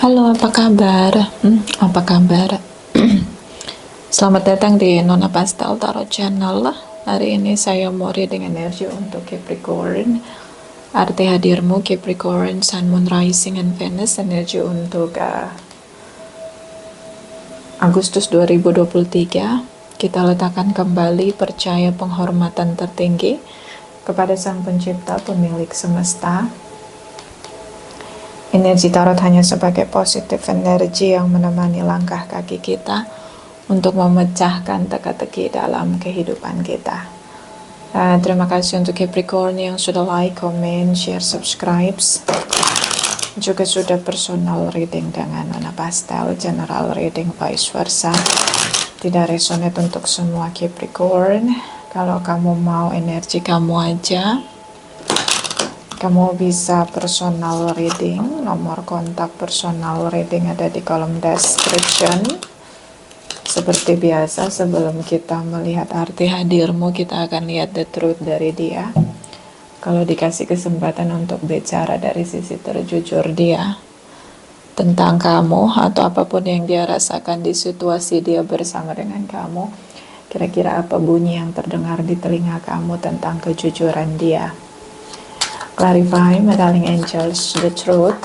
Halo, apa kabar? Apa kabar? Selamat datang di Nona Pastel Tarot Channel. Hari ini saya mau reading energi untuk Capricorn. Arti hadirmu Capricorn, Sun, Moon, Rising, and Venus. Energi untuk Agustus 2023. Kita letakkan kembali percaya penghormatan tertinggi kepada Sang Pencipta, pemilik semesta. Energi tarot hanya sebagai positif energi yang menemani langkah kaki kita untuk memecahkan teka-teki dalam kehidupan kita. Terima kasih untuk Capricorn yang sudah like, comment, share, subscribe. Juga sudah personal reading dengan Nona Pastel, general reading vice versa. Tidak resonate untuk semua Capricorn. Kalau kamu mau energi kamu aja, kamu bisa personal reading. Nomor kontak personal reading ada di kolom description. Seperti biasa, sebelum kita melihat arti hadirmu, kita akan lihat the truth dari dia. Kalau dikasih kesempatan untuk bicara dari sisi terjujur dia tentang kamu atau apapun yang dia rasakan di situasi dia bersama dengan kamu, kira-kira apa bunyi yang terdengar di telinga kamu tentang kejujuran dia? Clarify, Meddling Angels, the truth.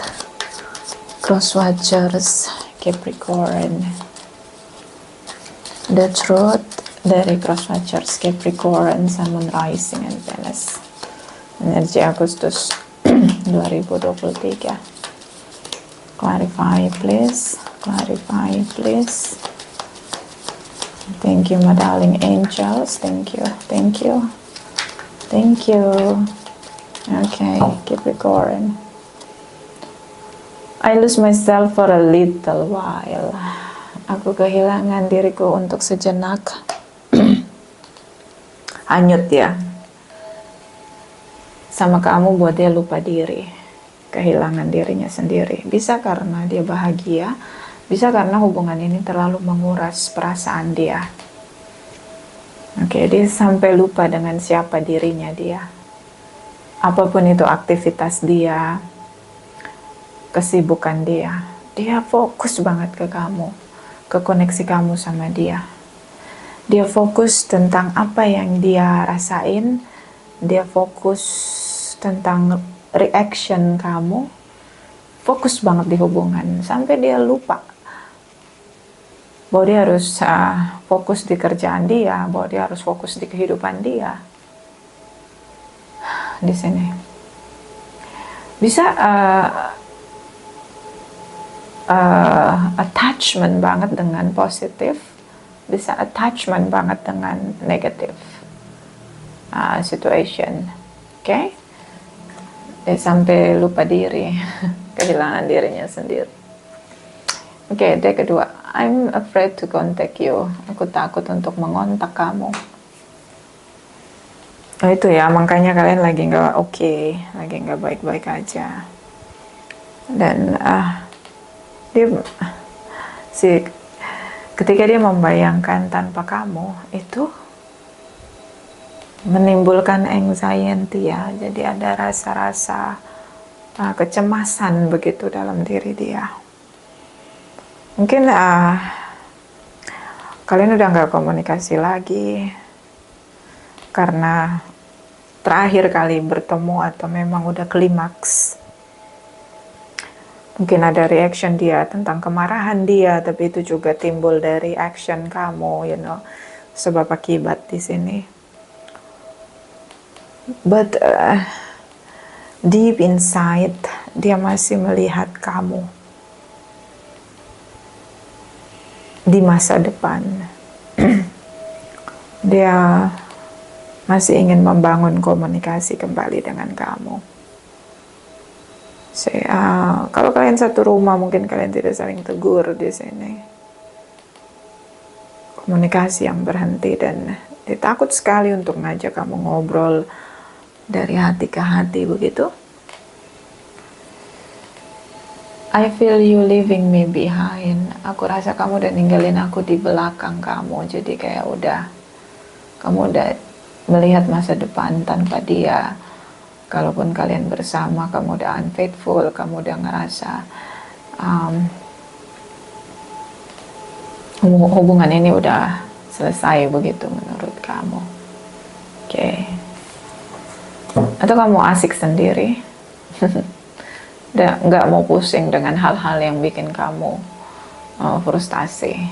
Cross Watchers, Capricorn. The truth dari Cross Watchers, Capricorn, Sun, Moon, Rising, and Venus. Energi Agustus 2023. Clarify, please. Clarify, please. Thank you, Meddling Angels. Thank you. Thank you. Thank you. Okay, Capricorn. I lose myself for a little while. Aku kehilangan diriku untuk sejenak. Hanyut ya. Sama kamu buat dia lupa diri. Kehilangan dirinya sendiri. Bisa karena dia bahagia. Bisa karena hubungan ini terlalu menguras perasaan dia. Oke, dia sampai lupa dengan siapa dirinya dia. Apapun itu aktivitas dia, kesibukan dia, dia fokus banget ke kamu, ke koneksi kamu sama dia. Dia fokus tentang apa yang dia rasain, dia fokus tentang reaction kamu, fokus banget di hubungan, sampai dia lupa bahwa dia harus fokus di kerjaan dia, bahwa dia harus fokus di kehidupan dia. Di sini bisa attachment banget dengan positif, bisa attachment banget dengan negatif situation. Oke? Dia sampai lupa diri, kehilangan dirinya sendiri. Oke, dia kedua, I'm afraid to contact you. Aku takut untuk mengontak kamu. Oh itu ya, makanya kalian lagi nggak oke, lagi nggak baik-baik aja. Dan ketika dia membayangkan tanpa kamu, itu menimbulkan anxiety ya. Jadi ada rasa-rasa kecemasan begitu dalam diri dia. Mungkin kalian udah nggak komunikasi lagi karena terakhir kali bertemu atau memang udah klimaks. Mungkin ada reaction dia tentang kemarahan dia, tapi itu juga timbul dari action kamu, sebab akibat di sini. But deep inside dia masih melihat kamu di masa depan. Dia masih ingin membangun komunikasi kembali dengan kamu. Kalau kalian satu rumah, mungkin kalian tidak saling tegur di sini. Komunikasi yang berhenti, dan dia takut sekali untuk ngajak kamu ngobrol dari hati ke hati begitu. I feel you leaving me behind. Aku rasa kamu udah ninggalin aku di belakang kamu. Jadi kayak kamu udah melihat masa depan tanpa dia. Kalaupun kalian bersama, kamu udah unfaithful, kamu udah ngerasa hubungan ini udah selesai begitu menurut kamu. Oke. Atau kamu asik sendiri, nggak mau pusing dengan hal-hal yang bikin kamu frustasi.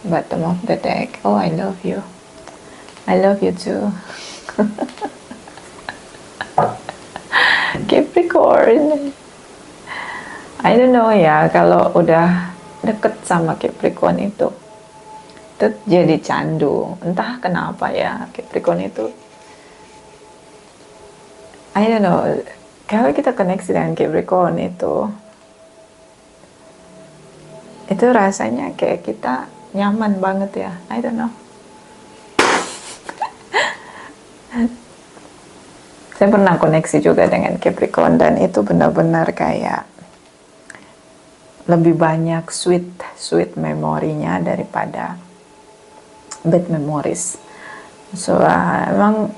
Bottom of the deck. Oh, I love you. I love you too. Capricorn. I don't know ya, kalau udah deket sama Capricorn itu jadi candu. Entah kenapa ya, Capricorn itu, I don't know, kalau kita koneksi dengan Capricorn itu rasanya kayak kita nyaman banget ya. I don't know. Saya pernah koneksi juga dengan Capricorn dan itu benar-benar kayak lebih banyak sweet memorinya daripada bad memories. So emang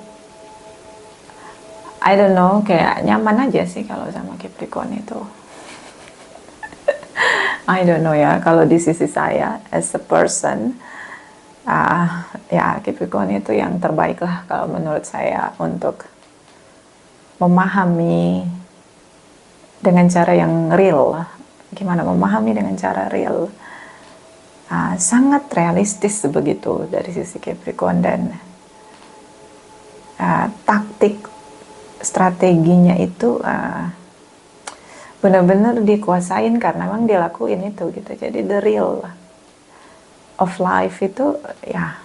I don't know, kayak nyaman aja sih kalau sama Capricorn itu. I don't know ya, kalau di sisi saya as a person, ya Capricorn itu yang terbaik lah kalau menurut saya untuk memahami dengan cara yang real. Gimana memahami dengan cara real? Sangat realistis begitu dari sisi Capricorn, dan taktik strateginya itu benar-benar dikuasain karena memang dia lakuin itu gitu. Jadi the real of life itu ya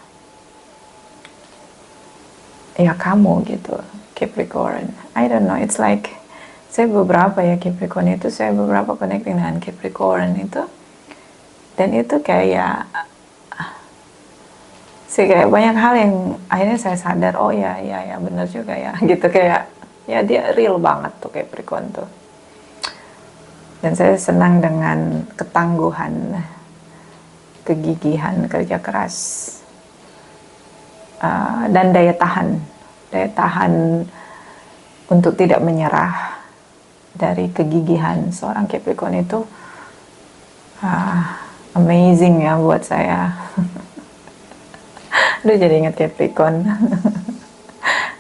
kamu gitu, Capricorn. I don't know, it's like saya beberapa connecting dengan Capricorn itu, dan itu kayak banyak hal yang akhirnya saya sadar, oh ya benar juga ya gitu, kayak ya dia real banget tuh Capricorn tuh. Dan saya senang dengan ketangguhan, kegigihan, kerja keras, dan daya tahan untuk tidak menyerah dari kegigihan seorang Capricorn itu amazing ya buat saya. Udah jadi ingat Capricorn.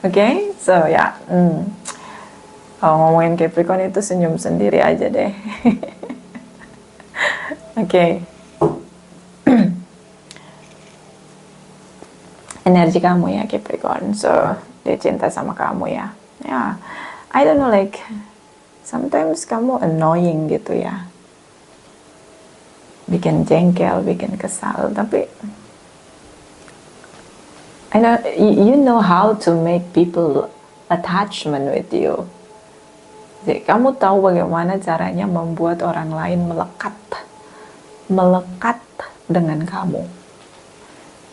Okay, so ya kalau ngomongin Capricorn itu senyum sendiri aja deh. Okay. Energi kamu ya Capricorn, so dia cinta sama kamu ya. I don't know, like sometimes kamu annoying gitu ya, bikin jengkel, bikin kesal, tapi I know you know how to make people attachment with you. Jadi kamu tahu bagaimana caranya membuat orang lain melekat dengan kamu.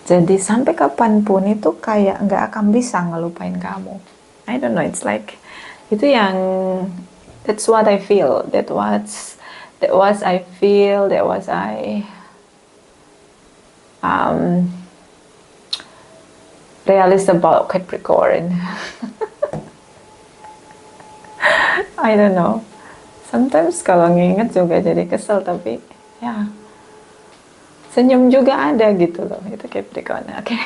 Jadi sampai kapanpun itu kayak nggak akan bisa ngelupain kamu. I don't know, it's like itu yang, that's what I feel, that was I feel, that was I realized about Capricorn. I don't know, sometimes kalau nginget juga jadi kesel, tapi ya senyum juga ada gitu loh, itu Capricorn. Okay.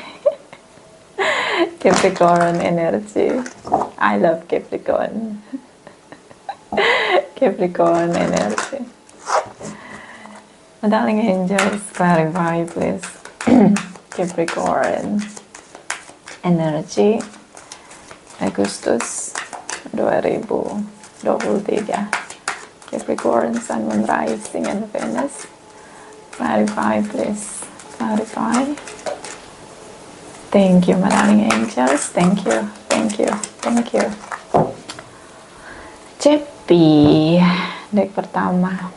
Capricorn energy, I love Capricorn. Capricorn energy. My darling angels, clarify please. Capricorn energy Agustus 2023. Capricorn Sun, Moon, Rising and Venus. Clarify please, clarify. Thank you my darling angels, thank you. Cepi, deck pertama.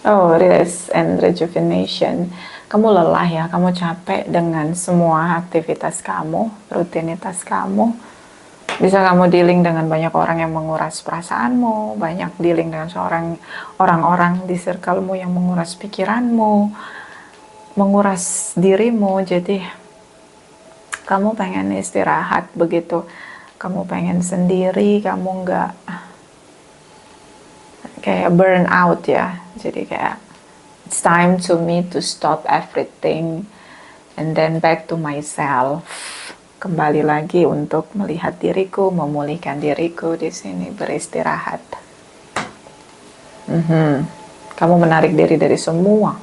Oh, release and rejuvenation. Kamu lelah ya, kamu capek dengan semua aktivitas kamu, rutinitas kamu. Bisa kamu dealing dengan banyak orang yang menguras perasaanmu, banyak dealing dengan orang-orang di circlemu yang menguras pikiranmu, menguras dirimu. Jadi kamu pengen istirahat begitu, kamu pengen sendiri, kamu kayak burn out ya. Jadi kayak it's time to me to stop everything and then back to myself. Kembali lagi untuk melihat diriku, memulihkan diriku di sini, beristirahat. Kamu menarik diri dari semua,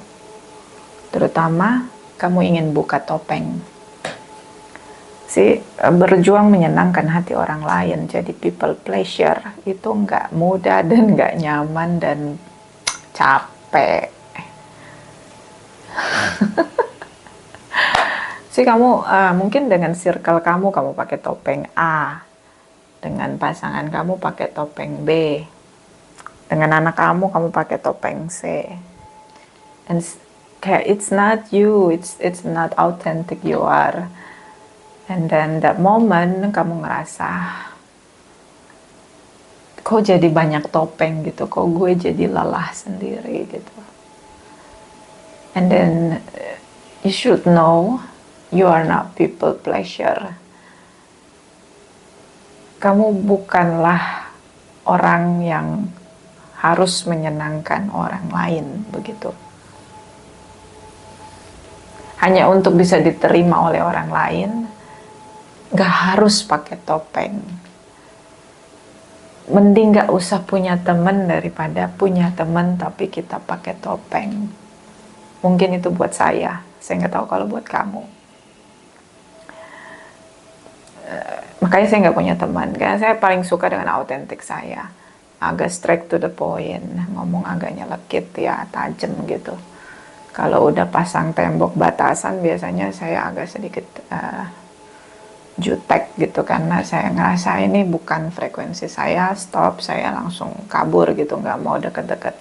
terutama kamu ingin buka topeng. Berjuang menyenangkan hati orang lain, jadi people pleasure itu nggak mudah dan nggak nyaman dan capek. Kamu mungkin dengan circle kamu pakai topeng A, dengan pasangan kamu pakai topeng B, dengan anak kamu pakai topeng C, and kayak it's not you, it's not authentic you are. And then that moment kamu ngerasa kok jadi banyak topeng gitu, kok gue jadi lelah sendiri gitu. And then you should know you are not people pleasure. Kamu bukanlah orang yang harus menyenangkan orang lain begitu. Hanya untuk bisa diterima oleh orang lain, gak harus pakai topeng. Mending gak usah punya teman daripada punya teman tapi kita pakai topeng. Mungkin itu buat saya nggak tahu kalau buat kamu. Makanya saya nggak punya teman, karena saya paling suka dengan autentik saya, agak straight to the point, ngomong agak nyelekit ya, tajam gitu. Kalau udah pasang tembok batasan, biasanya saya agak sedikit jutek gitu, karena saya ngerasa ini bukan frekuensi saya, stop, saya langsung kabur gitu, nggak mau deket-deket.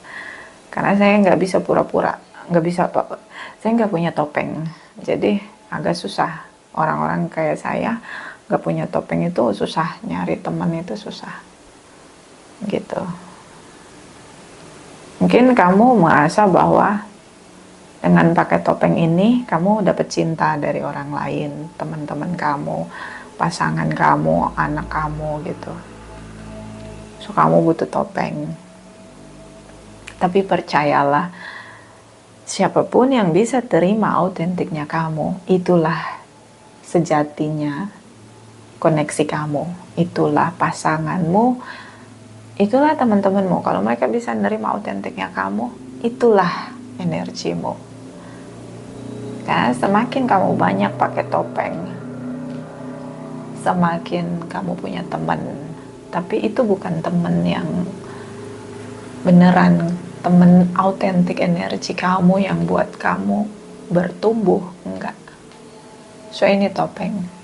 Karena saya nggak bisa pura-pura, nggak bisa apa, saya nggak punya topeng, jadi agak susah. Orang-orang kayak saya nggak punya topeng itu susah, nyari teman itu susah gitu. Mungkin kamu merasa bahwa dengan pakai topeng ini kamu dapat cinta dari orang lain, teman-teman kamu, pasangan kamu, anak kamu gitu. So kamu butuh topeng. Tapi percayalah, siapapun yang bisa terima autentiknya kamu, itulah sejatinya koneksi kamu, itulah pasanganmu, itulah teman-temanmu. Kalau mereka bisa nerima autentiknya kamu, itulah energimu. Karena semakin kamu banyak pakai topeng, semakin kamu punya teman, tapi itu bukan teman yang beneran, teman autentik energi kamu yang buat kamu bertumbuh, enggak. So ini topeng.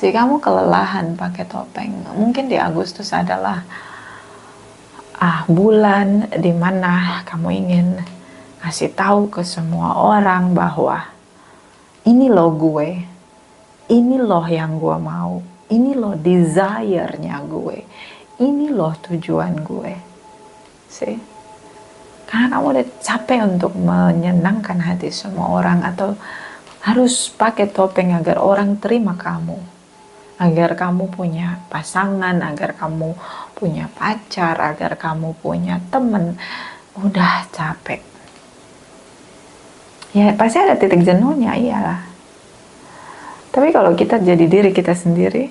Kamu kelelahan pakai topeng. Mungkin di Agustus adalah bulan dimana kamu ingin kasih tahu ke semua orang bahwa ini loh gue, ini loh yang gue mau, ini loh desire-nya gue, ini loh tujuan gue. Karena kamu udah capek untuk menyenangkan hati semua orang, atau harus pakai topeng agar orang terima kamu, agar kamu punya pasangan, agar kamu punya pacar, agar kamu punya teman. Udah capek. Ya pasti ada titik jenuhnya, iyalah. Tapi kalau kita jadi diri kita sendiri,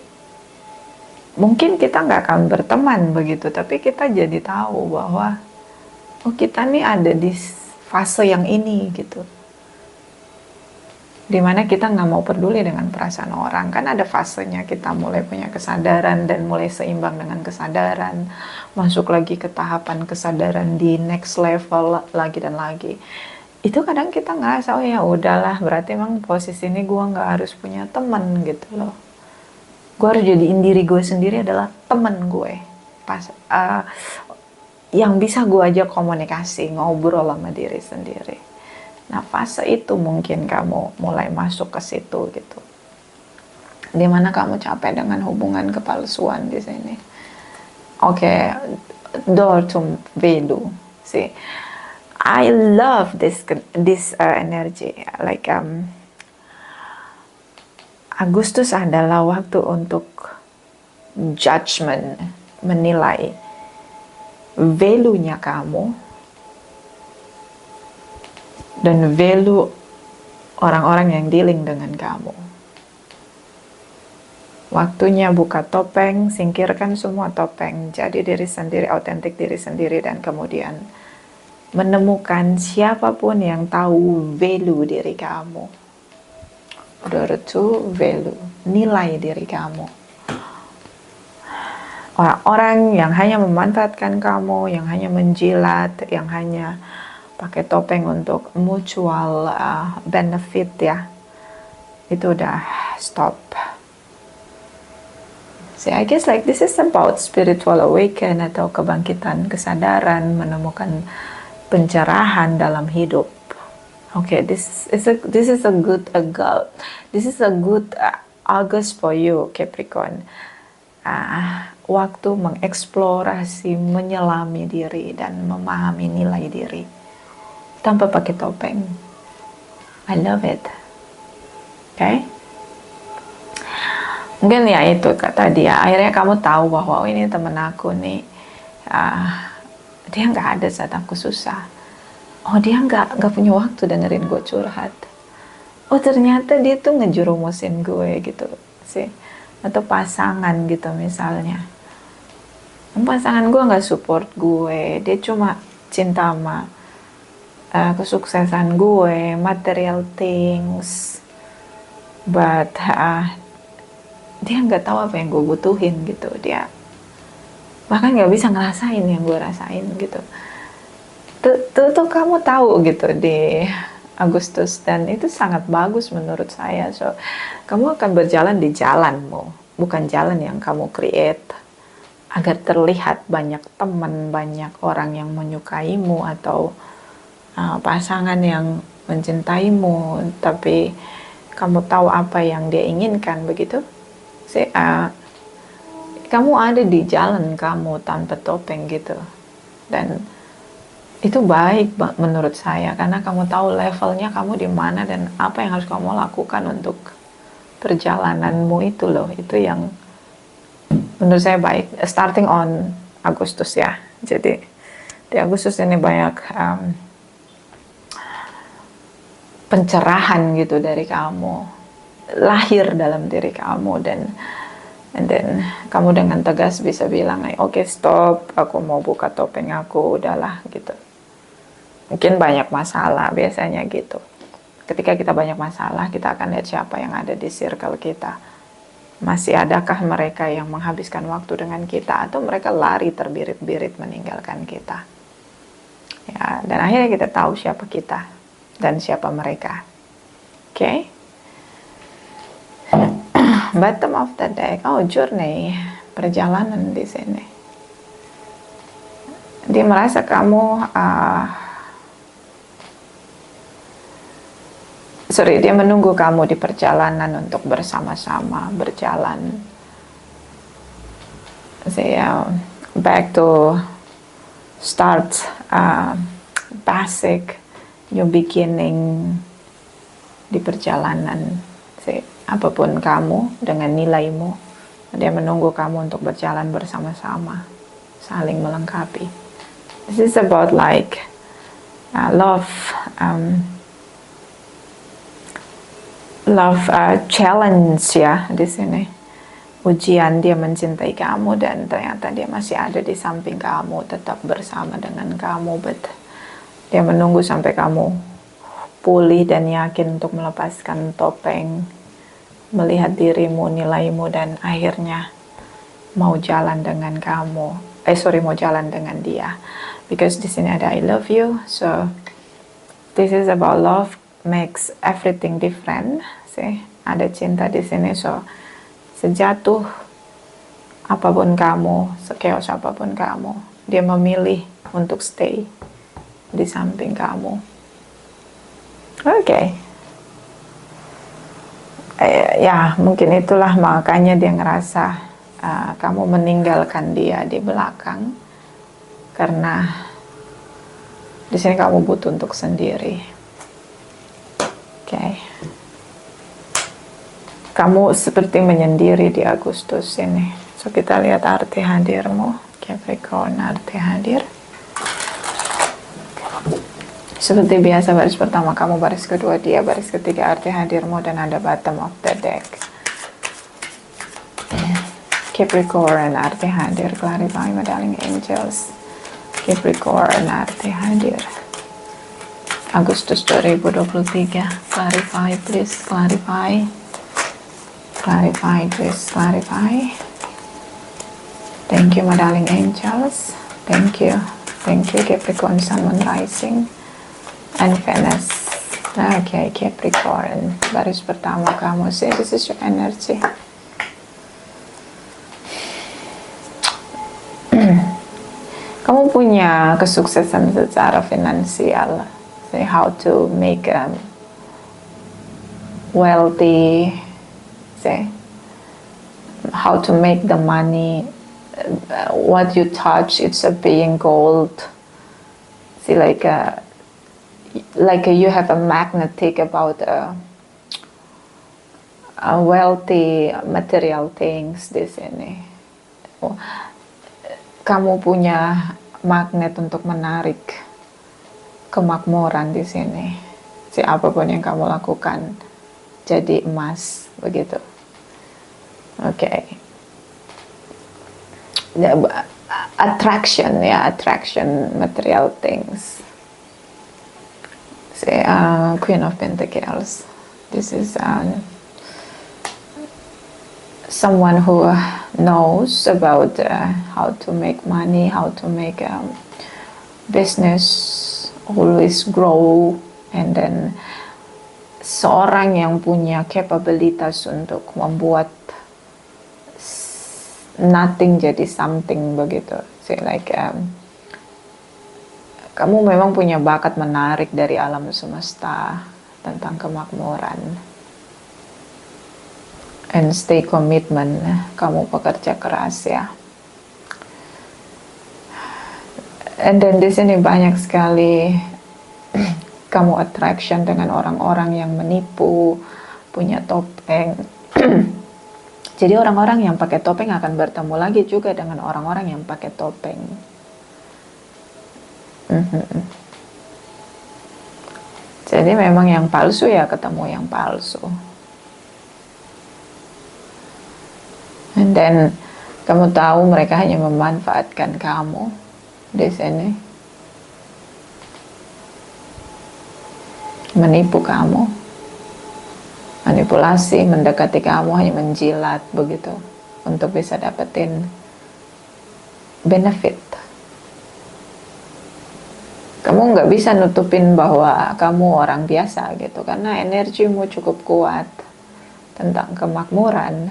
mungkin kita nggak akan berteman begitu, tapi kita jadi tahu bahwa kita nih ada di fase yang ini gitu, dimana kita nggak mau peduli dengan perasaan orang. Kan ada fasenya kita mulai punya kesadaran dan mulai seimbang dengan kesadaran, masuk lagi ke tahapan kesadaran di next level lagi dan lagi. Itu kadang kita ngerasa ya udahlah, berarti emang posisi ini gue nggak harus punya teman gitu loh. Gue harus jadiin diri gue sendiri adalah teman gue, yang bisa gue ajak komunikasi, ngobrol sama diri sendiri. Nah fase itu mungkin kamu mulai masuk ke situ gitu, dimana kamu capek dengan hubungan kepalsuan di sini. Door to Vedu. I love this energy. Like Agustus adalah waktu untuk judgment, menilai. value-nya kamu dan value orang-orang yang dealing dengan kamu. Waktunya buka topeng, singkirkan semua topeng, jadi diri sendiri, autentik diri sendiri, dan kemudian menemukan siapapun yang tahu value diri kamu. Door to value, nilai diri kamu. Orang-orang yang hanya memanfaatkan kamu, yang hanya menjilat, yang hanya pakai topeng untuk mutual benefit ya, itu udah stop. So I guess like this is about spiritual awaken atau kebangkitan kesadaran, menemukan pencerahan dalam hidup. Okay, this is a good August for you, Capricorn. Waktu mengeksplorasi, menyelami diri dan memahami nilai diri tanpa pakai topeng. I love it. Okay? Mungkin ya itu kata dia, akhirnya kamu tahu bahwa ini temen aku nih, dia nggak ada saat aku susah. Oh, dia nggak punya waktu dengerin gue curhat. Oh, ternyata dia tuh ngejurumusin gue gitu sih. Atau pasangan gitu misalnya, pasangan gue nggak support gue, dia cuma cinta sama kesuksesan gue, material things, but dia nggak tahu apa yang gue butuhin gitu. Dia bahkan nggak bisa ngerasain yang gue rasain gitu. Tuh kamu tahu gitu di Agustus, dan itu sangat bagus menurut saya. So kamu akan berjalan di jalanmu, bukan jalan yang kamu create agar terlihat banyak teman, banyak orang yang menyukaimu atau pasangan yang mencintaimu, tapi kamu tahu apa yang dia inginkan, begitu. Kamu ada di jalan kamu tanpa topeng gitu, dan itu baik menurut saya karena kamu tahu levelnya kamu di mana dan apa yang harus kamu lakukan untuk perjalananmu itu loh. Itu yang menurut saya baik, starting on Agustus ya. Jadi di Agustus ini banyak pencerahan gitu dari kamu, lahir dalam diri kamu, dan then kamu dengan tegas bisa bilang, oke, stop, aku mau buka topeng aku, udahlah gitu. Mungkin banyak masalah, biasanya gitu. Ketika kita banyak masalah, kita akan lihat siapa yang ada di circle kita. Masih adakah mereka yang menghabiskan waktu dengan kita, atau mereka lari terbirit-birit meninggalkan kita. Ya, dan akhirnya kita tahu siapa kita dan siapa mereka. Oke? Bottom of the deck, journey, perjalanan di sini. Dia merasa kamu, dia menunggu kamu di perjalanan untuk bersama-sama berjalan. Back to start, basic, new beginning di perjalanan. Apapun kamu dengan nilaimu, dia menunggu kamu untuk berjalan bersama-sama, saling melengkapi. This is about like love challenge ya di sini. Ujian, dia mencintai kamu dan ternyata dia masih ada di samping kamu, tetap bersama dengan kamu, but dia menunggu sampai kamu pulih dan yakin untuk melepaskan topeng, melihat dirimu, nilaimu, dan akhirnya mau jalan dengan kamu. Mau jalan dengan dia. Because di sini ada I love you. So this is about love makes everything different. Ada cinta di sini. So sejatuh apapun kamu, sekeos apapun kamu, dia memilih untuk stay di samping kamu. Oke. Ya mungkin itulah makanya dia ngerasa kamu meninggalkan dia di belakang, karena di sini kamu butuh untuk sendiri. Oke. Kamu seperti menyendiri di Agustus ini. So kita lihat arti hadirmu. Capricorn, arti hadir. Seperti biasa, baris pertama kamu, baris kedua dia, baris ketiga arti hadirmu, dan ada bottom of the deck. Capricorn, arti hadir. Clarify, my darling angels. Capricorn, arti hadir. Agustus 2023. Clarify, please. Clarify. Clarify, please. Clarify. Thank you, my darling angels. Thank you. Thank you, Capricorn, Sun, Moon, Rising, and Venus. Okay, Capricorn, baris pertama kamu. See, this is your energy. Kamu punya kesuksesan secara finansial. Say how to make wealthy. Say how to make the money. What you touch, it's a being gold. See, like you have a magnetic about wealthy material things di sini. Kamu punya magnet untuk menarik kemakmuran di sini. Si apapun yang kamu lakukan jadi emas, begitu. Oke. Attraction, ya, attraction material things. Si Queen of Pentacles. This is someone who knows about how to make money, how to make business always grow, and then seorang yang punya kapabilitas untuk membuat nothing jadi something, begitu. So like kamu memang punya bakat menarik dari alam semesta tentang kemakmuran. And stay commitment, kamu pekerja keras, ya. And then di sini banyak sekali kamu attraction dengan orang-orang yang menipu, punya topeng. Jadi orang-orang yang pakai topeng akan bertemu lagi juga dengan orang-orang yang pakai topeng. Jadi memang yang palsu ya ketemu yang palsu. And then kamu tahu mereka hanya memanfaatkan kamu di sini, menipu kamu, manipulasi, mendekati kamu, hanya menjilat, begitu, untuk bisa dapetin benefit. Kamu nggak bisa nutupin bahwa kamu orang biasa gitu, karena energimu cukup kuat tentang kemakmuran.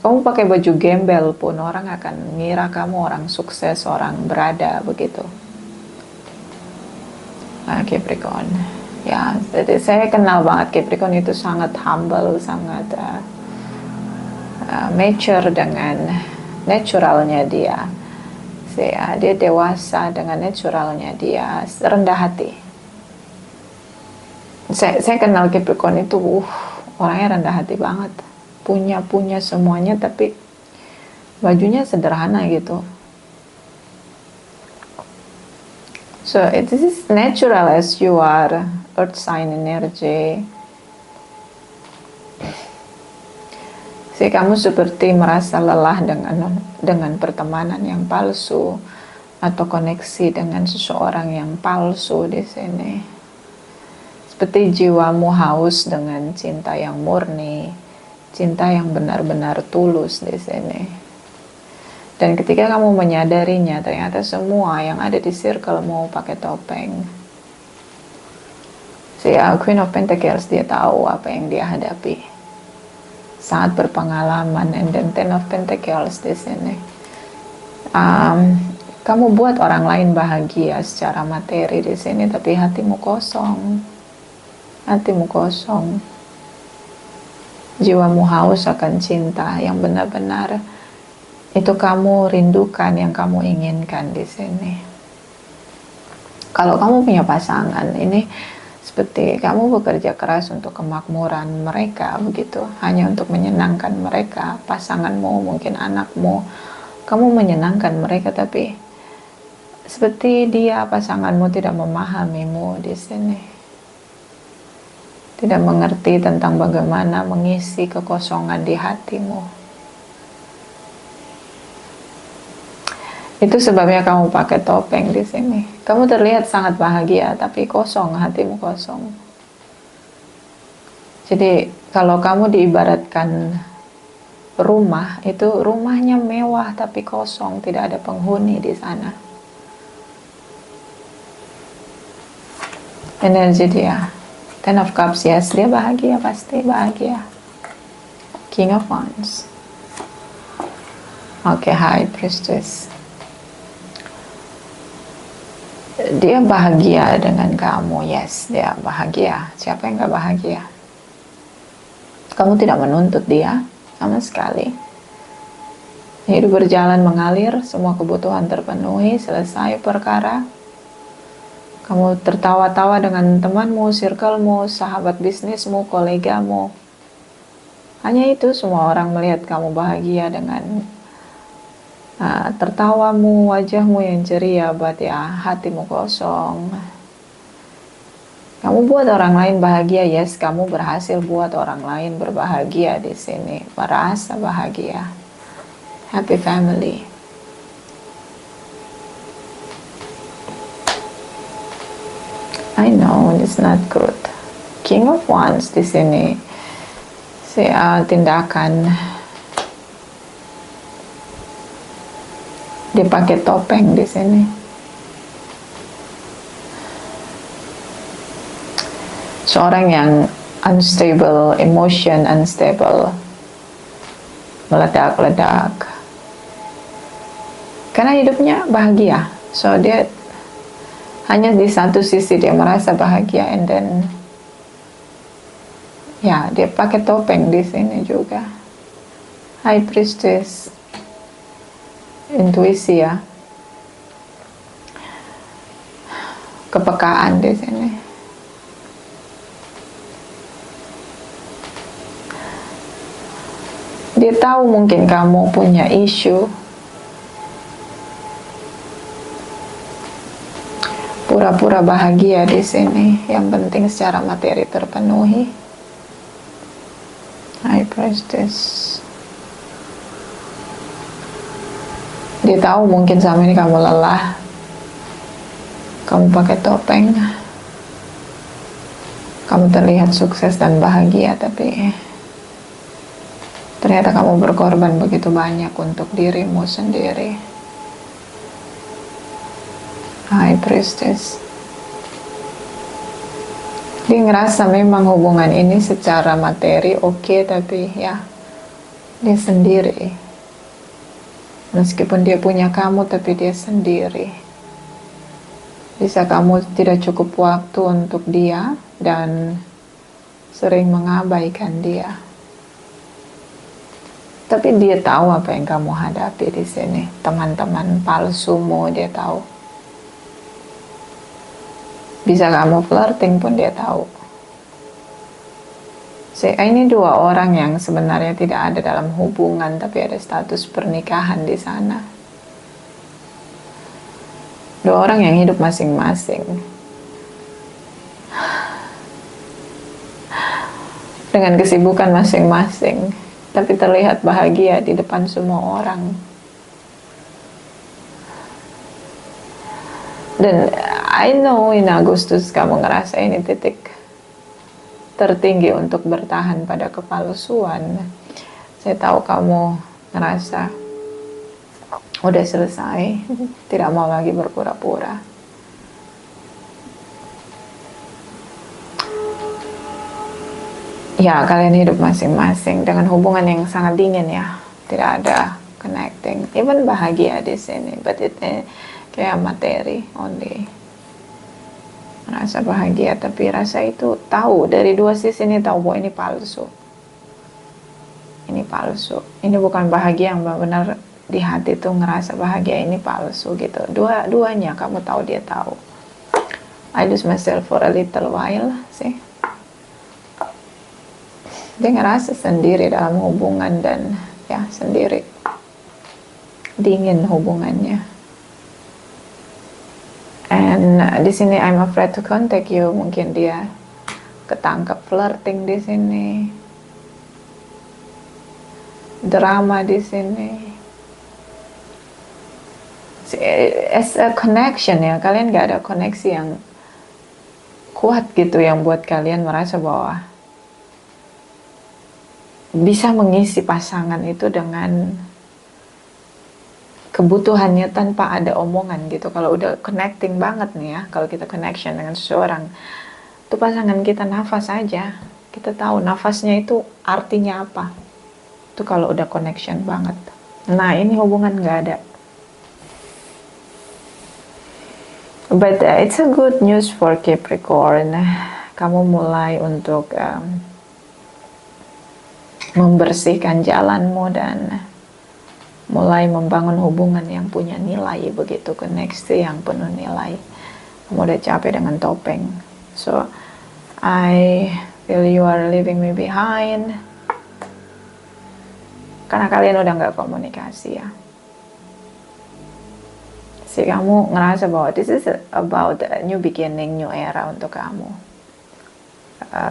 Kamu pakai baju gembel pun orang akan ngira kamu orang sukses, orang berada, begitu. Nah, Capricorn. Ya, jadi saya kenal banget Capricorn itu sangat humble, sangat mature dengan naturalnya dia. Dia dewasa dengan naturalnya dia, rendah hati. Saya kenal Capricorn itu, orangnya rendah hati banget. Punya semuanya, tapi bajunya sederhana gitu. So it is natural as you are, earth sign energy. Kamu seperti merasa lelah dengan pertemanan yang palsu atau koneksi dengan seseorang yang palsu di sini. Seperti jiwamu haus dengan cinta yang murni, cinta yang benar-benar tulus di sini. Dan ketika kamu menyadarinya, ternyata semua yang ada di circle mau pakai topeng. Queen of Pentacles, dia tahu apa yang dia hadapi. Sangat berpengalaman. And then Ten of Pentacles di sini. Kamu buat orang lain bahagia secara materi di sini, tapi hatimu kosong. Hatimu kosong. Jiwamu haus akan cinta yang benar-benar itu kamu rindukan, yang kamu inginkan di sini. Kalau kamu punya pasangan, ini seperti kamu bekerja keras untuk kemakmuran mereka, begitu, hanya untuk menyenangkan mereka, pasanganmu, mungkin anakmu. kamu menyenangkan mereka, tapi seperti dia pasanganmu tidak memahamimu di sini, tidak mengerti tentang bagaimana mengisi kekosongan di hatimu. Itu sebabnya kamu pakai topeng di sini. Kamu terlihat sangat bahagia, tapi kosong, hatimu kosong. Jadi kalau kamu diibaratkan rumah, itu rumahnya mewah tapi kosong, tidak ada penghuni di sana. Energi dia, Ten of Cups, yes, dia bahagia, pasti bahagia. King of Wands. Oke, High Priestess. Dia bahagia dengan kamu, yes, dia bahagia. Siapa yang gak bahagia? Kamu tidak menuntut dia sama sekali. Hidup berjalan mengalir, semua kebutuhan terpenuhi, selesai perkara. Kamu tertawa-tawa dengan temanmu, circlemu, sahabat bisnismu, kolegamu. Hanya itu, semua orang melihat kamu bahagia dengan tertawamu, wajahmu yang ceria, but ya hatimu kosong. Kamu buat orang lain bahagia, yes, kamu berhasil buat orang lain berbahagia di sini, merasa bahagia. Happy family. I know it's not good. King of Wands di sini, tindakan dipakai topeng di sini. Seorang yang unstable, emotion unstable, meledak-ledak. Karena hidupnya bahagia, so dia hanya di satu sisi dia merasa bahagia, and then ya dia pakai topeng di sini juga. High Priestess, intuisi ya, kepekaan di sini. Dia tahu mungkin kamu punya isu, pura-pura bahagia di sini. Yang penting secara materi terpenuhi. High Priestess. Dia tahu mungkin selama ini kamu lelah, kamu pakai topeng, kamu terlihat sukses dan bahagia, tapi ternyata kamu berkorban begitu banyak untuk dirimu sendiri. High Priestess. Dia ngerasa memang hubungan ini secara materi oke, tapi ya dia sendiri. Meskipun dia punya kamu, tapi dia sendiri. Bisa kamu tidak cukup waktu untuk dia dan sering mengabaikan dia. Tapi dia tahu apa yang kamu hadapi di sini. Teman-teman palsumu dia tahu. Bisa kamu flirting pun dia tahu. Ini dua orang yang sebenarnya tidak ada dalam hubungan, tapi ada status pernikahan di sana. Dua orang yang hidup masing-masing, dengan kesibukan masing-masing, tapi terlihat bahagia di depan semua orang. Dan I know in Agustus kamu ngerasa ini titik tertinggi untuk bertahan pada kepalsuan. Saya tahu kamu ngerasa udah selesai, tidak mau lagi berpura-pura. Ya, kalian hidup masing-masing dengan hubungan yang sangat dingin ya, tidak ada connecting. Even bahagia di sini, but it kayak materi only. Rasa bahagia, tapi rasa itu tahu dari dua sisi ini, tahu bahwa ini palsu. Ini palsu. Ini bukan bahagia yang benar-benar di hati tuh ngerasa bahagia, ini palsu gitu. Dua-duanya kamu tahu, dia tahu. I lose myself for a little while sih. Dia ngerasa sendiri dalam hubungan dan ya sendiri. dingin hubungannya. And di sini I'm afraid to contact you, mungkin dia ketangkap flirting di sini, drama di sini. As a connection ya, kalian gak ada koneksi yang kuat gitu yang buat kalian merasa bahwa bisa mengisi pasangan itu dengan kebutuhannya tanpa ada omongan gitu. Kalau udah connecting banget nih ya, kalau kita connection dengan seseorang, itu pasangan kita nafas aja, kita tahu nafasnya itu artinya apa. Itu kalau udah connection banget. Nah ini hubungan gak ada. But it's a good news for Capricorn. Kamu mulai untuk membersihkan jalanmu dan mulai membangun hubungan yang punya nilai, begitu koneksi yang penuh nilai. Kamu udah capek dengan topeng. So I feel you are leaving me behind. Karena kalian udah gak komunikasi ya. Si kamu ngerasa bahwa this is about a new beginning, new era untuk kamu.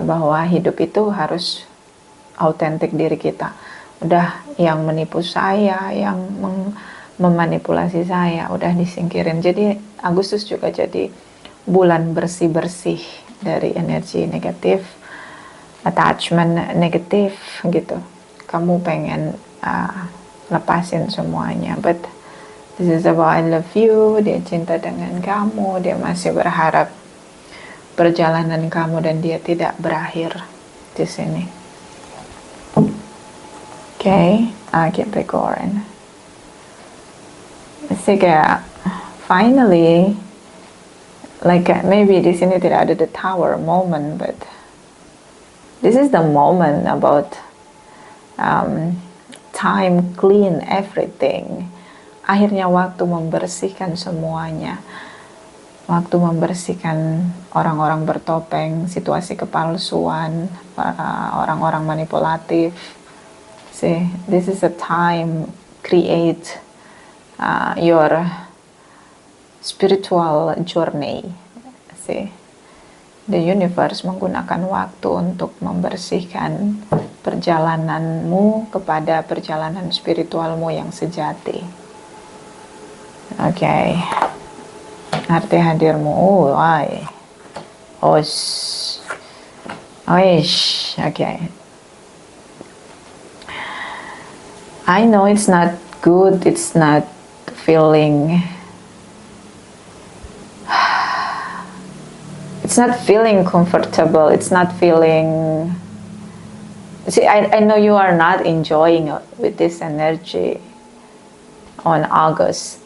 Bahwa hidup itu harus autentik diri kita. Udah yang menipu saya, yang memanipulasi saya, udah disingkirin. Jadi Agustus juga jadi bulan bersih-bersih dari energi negatif, attachment negatif gitu. Kamu pengen lepasin semuanya, but this is about I love you. Dia cinta dengan kamu, dia masih berharap perjalanan kamu dan dia tidak berakhir di sini. Okay, Capricorn. Sih kayak finally, like maybe di sini tidak ada the tower moment, but this is the moment about time clean everything. Akhirnya waktu membersihkan semuanya. Waktu membersihkan orang-orang bertopeng, situasi kepalsuan, orang-orang manipulatif. See, this is a time create your spiritual journey. See, the universe menggunakan waktu untuk membersihkan perjalananmu kepada perjalanan spiritualmu yang sejati. Okay. Arti hadirmu. Oh, ay. Osh. Oish. Okay. I know it's not good. It's not feeling. It's not feeling comfortable. It's not feeling. See, I know you are not enjoying with this energy on August.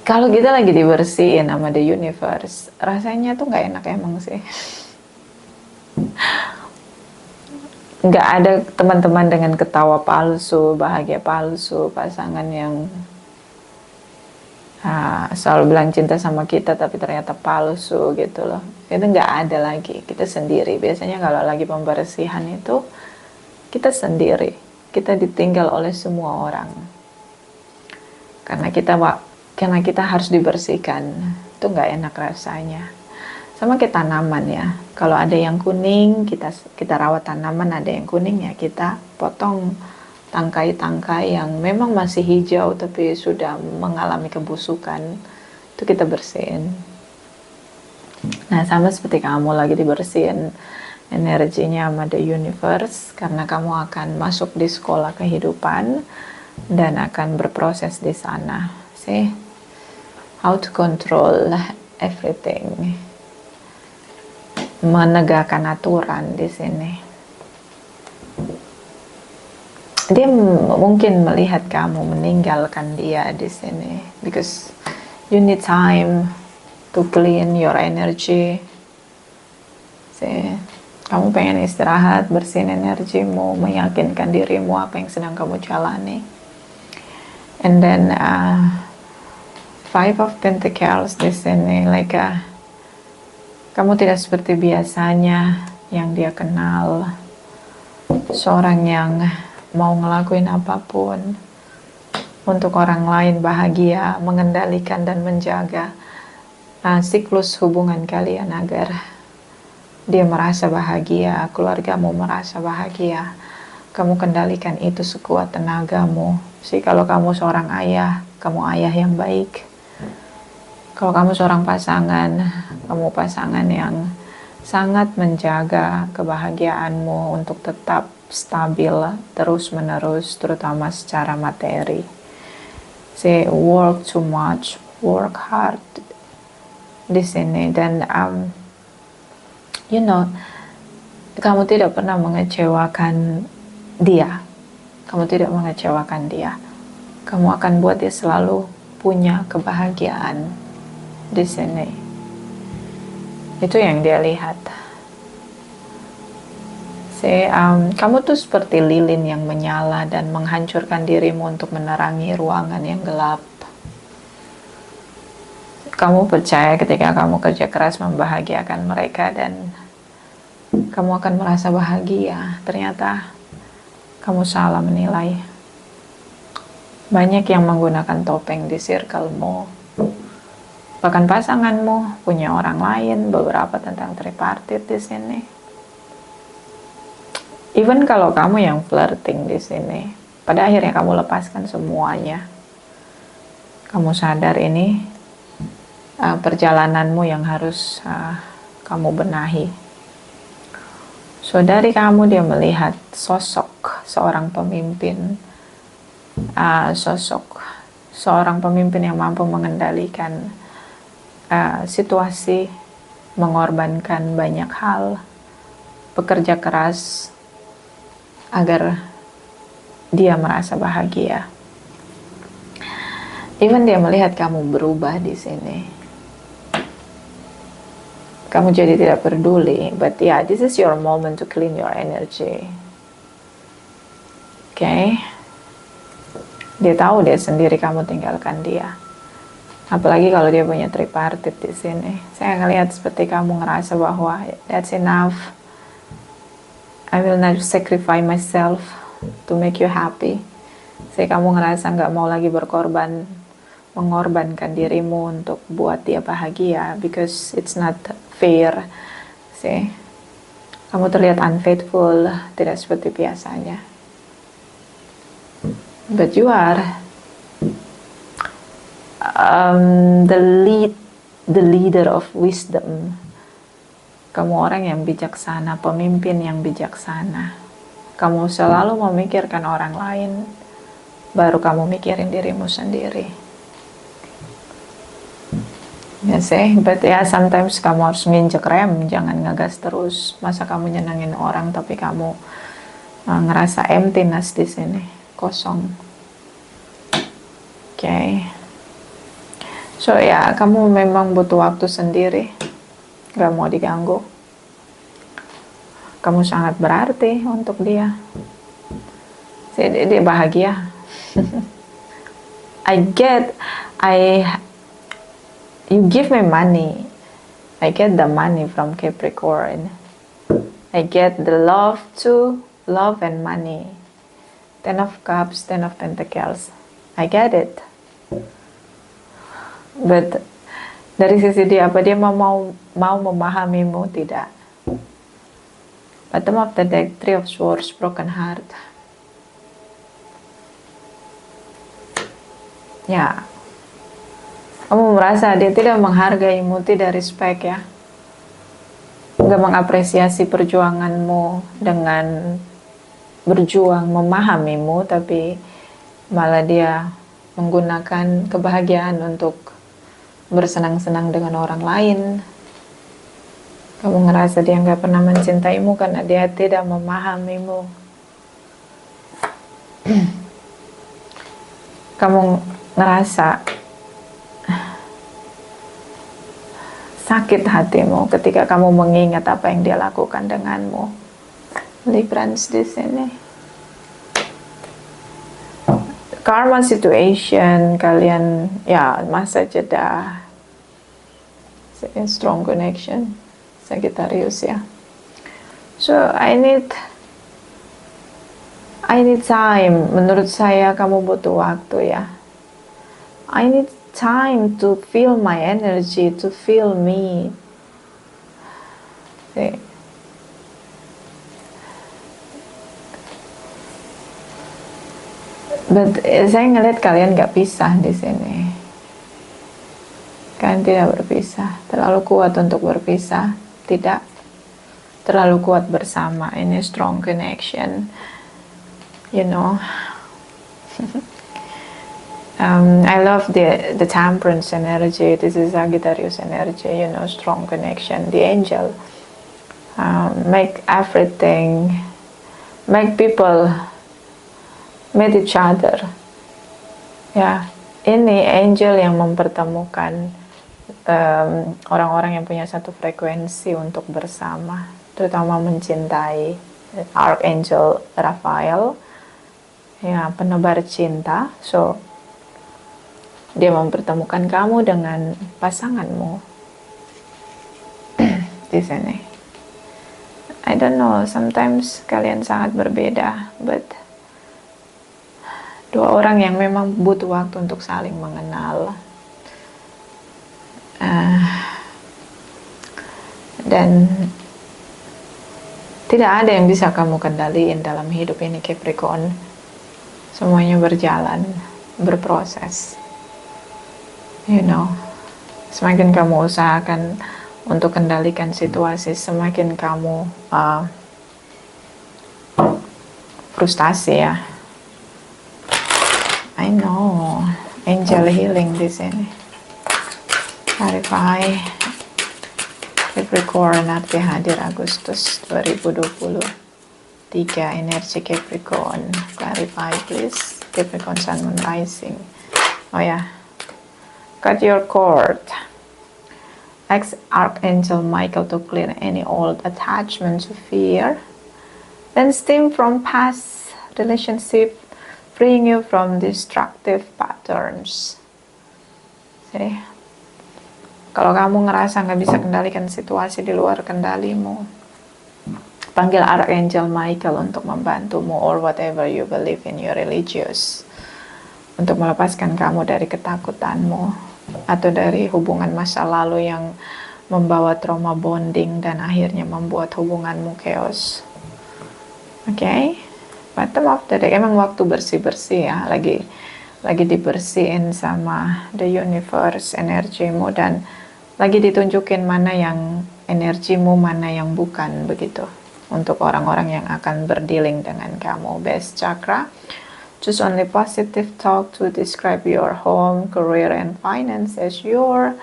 Kalau kita lagi dibersihin sama the universe, rasanya tuh nggak enak emang sih. Nggak ada teman-teman dengan ketawa palsu, bahagia palsu, pasangan yang selalu bilang cinta sama kita tapi ternyata palsu gitu loh. Itu nggak ada lagi, kita sendiri. Biasanya kalau lagi pembersihan itu kita sendiri, kita ditinggal oleh semua orang. Karena kita harus dibersihkan, itu nggak enak rasanya. Sama kayak tanaman ya, kalau ada yang kuning kita rawat tanaman, ada yang kuning ya kita potong tangkai-tangkai yang memang masih hijau tapi sudah mengalami kebusukan, itu kita bersihin. Nah sama seperti kamu lagi dibersihin energinya sama the universe, karena kamu akan masuk di sekolah kehidupan dan akan berproses di sana. See how to control everything, menegakkan aturan di sini. Dia mungkin melihat kamu meninggalkan dia di sini because you need time to clean your energy. See, kamu pengen istirahat, bersihin energimu, meyakinkan dirimu apa yang sedang kamu jalani. And then Five of Pentacles di sini, like kamu tidak seperti biasanya yang dia kenal, seorang yang mau ngelakuin apapun, untuk orang lain bahagia, mengendalikan dan menjaga siklus hubungan kalian agar dia merasa bahagia, keluargamu merasa bahagia. Kamu kendalikan itu sekuat tenagamu. Kalau kamu seorang ayah, kamu ayah yang baik. Kalau kamu seorang pasangan, kamu pasangan yang sangat menjaga kebahagiaanmu untuk tetap stabil terus-menerus, terutama secara materi. Work too much, work hard di sini, dan kamu tidak pernah mengecewakan dia. Kamu tidak mengecewakan dia. Kamu akan buat dia selalu punya kebahagiaan di sini. Itu yang dia lihat. Kamu tuh seperti lilin yang menyala dan menghancurkan dirimu untuk menerangi ruangan yang gelap. Kamu percaya ketika kamu kerja keras membahagiakan mereka dan kamu akan merasa bahagia. Ternyata kamu salah menilai. Banyak yang menggunakan topeng di circlemu. Bahkan pasanganmu punya orang lain, beberapa tentang tripartit di sini. Even kalau kamu yang flirting di sini, pada akhirnya kamu lepaskan semuanya. Kamu sadar ini perjalananmu yang harus kamu benahi. Dari kamu dia melihat sosok seorang pemimpin, sosok seorang pemimpin yang mampu mengendalikan situasi, mengorbankan banyak hal, bekerja keras agar dia merasa bahagia. Even dia melihat kamu berubah di sini. Kamu jadi tidak peduli, but this is your moment to clean your energy. Okay? Dia tahu dia sendiri kamu tinggalkan dia. Apalagi kalau dia punya tripartit di sini. Saya ngelihat seperti kamu ngerasa bahwa that's enough. I will not sacrifice myself to make you happy. Kamu ngerasa nggak mau lagi mengorbankan dirimu untuk buat dia bahagia, because it's not fair. Kamu terlihat unfaithful, tidak seperti biasanya. But you are the leader of wisdom. Kamu orang yang bijaksana, pemimpin yang bijaksana. Kamu selalu memikirkan orang lain, baru kamu mikirin dirimu sendiri. But sometimes kamu harus nginjek rem, jangan ngegas terus. Masa kamu nyenangin orang tapi kamu ngerasa emptiness di sini, kosong. Okay. Kamu memang butuh waktu sendiri. Gak mau diganggu. Kamu sangat berarti untuk dia. Dia bahagia. You give me money. I get the money from Capricorn. I get the love too. Love and money. 10 of Cups, 10 of Pentacles. I get it. But dari sisi dia, apa dia mau memahamimu? Tidak. Bottom of the deck, 3 of Swords, broken heart. Kamu merasa dia tidak menghargaimu, tidak respect ya. Nggak mengapresiasi perjuanganmu dengan berjuang memahamimu, tapi malah dia menggunakan kebahagiaan untuk bersenang-senang dengan orang lain. Kamu ngerasa dia nggak pernah mencintaimu karena dia tidak memahamimu. Kamu ngerasa sakit hatimu ketika kamu mengingat apa yang dia lakukan denganmu. Librans di sini. Karma situation kalian masa jeda. Strong connection. Sagittarius ya. I need time. Menurut saya kamu butuh waktu ya. I need time to feel my energy, to feel me. See? But saya ngeliat kalian gak pisah di sini. Kalian tidak berpisah. Terlalu kuat untuk berpisah. Tidak. Terlalu kuat bersama. Ini strong connection. You know. I love the temperance energy. This is Sagittarius energy. You know, strong connection. The angel. Make everything. Make people meet each other. Ya, ini angel yang mempertemukan orang-orang yang punya satu frekuensi untuk bersama, terutama mencintai. Archangel Raphael, ya, penebar cinta. So, dia mempertemukan kamu dengan pasanganmu di sini. I don't know, sometimes kalian sangat berbeda, but dua orang yang memang butuh waktu untuk saling mengenal. Dan tidak ada yang bisa kamu kendaliin dalam hidup ini, Capricorn. Semuanya berjalan, berproses. You know, semakin kamu usahakan untuk kendalikan situasi, semakin kamu frustasi ya. I know, angel healing di sini. Clarify. Capricorn arti hadir Agustus 2023. Energi Capricorn. Clarify please. Capricorn Sun Moon Rising. Oh ya. Cut your cord. Ask Archangel Michael to clear any old attachment to fear. Then stem from past relationship, freeing you from destructive patterns. See? Kalau kamu ngerasa nggak bisa kendalikan situasi di luar kendalimu, panggil Archangel Michael untuk membantumu, or whatever you believe in, your religious, untuk melepaskan kamu dari ketakutanmu atau dari hubungan masa lalu yang membawa trauma bonding dan akhirnya membuat hubunganmu chaos. Oke? Bottom of the deck, emang waktu bersih-bersih ya, lagi dibersihin sama the universe energimu, dan lagi ditunjukin mana yang energimu, mana yang bukan, begitu, untuk orang-orang yang akan berdealing dengan kamu. Base chakra, choose only positive talk to describe your home, career, and finances. Your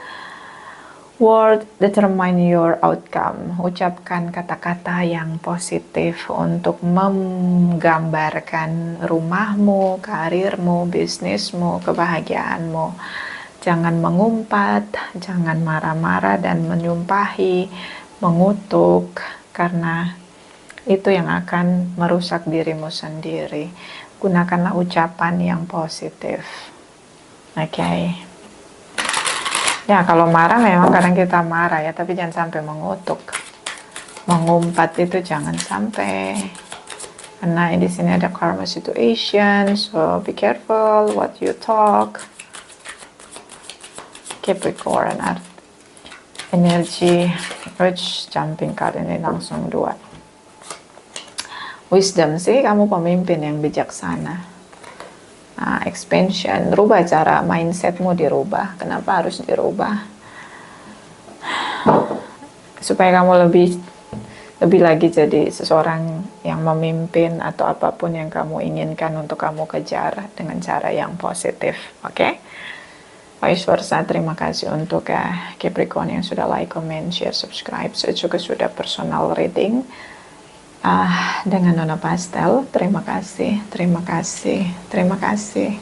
word determine your outcome. Ucapkan kata-kata yang positif untuk menggambarkan rumahmu, karirmu, bisnismu, kebahagiaanmu. Jangan mengumpat, jangan marah-marah dan menyumpahi, mengutuk, karena itu yang akan merusak dirimu sendiri. Gunakanlah ucapan yang positif. Oke. Ya, kalau marah memang kadang kita marah ya, tapi jangan sampai mengutuk. Mengumpat itu jangan sampai. Karena di sini ada karma situation, so be careful what you talk. Capricorn, energi, which jumping card ini langsung 2. Wisdom sih, kamu pemimpin yang bijaksana. Expansion, rubah cara mindsetmu, dirubah. Kenapa harus dirubah? Supaya kamu lebih lagi jadi seseorang yang memimpin atau apapun yang kamu inginkan untuk kamu kejar dengan cara yang positif. Oke? Vice versa, terima kasih untuk Capricorn yang sudah like, comment, share, subscribe. Saya juga sudah personal reading dengan Nona Pastel. Terima kasih, terima kasih, terima kasih.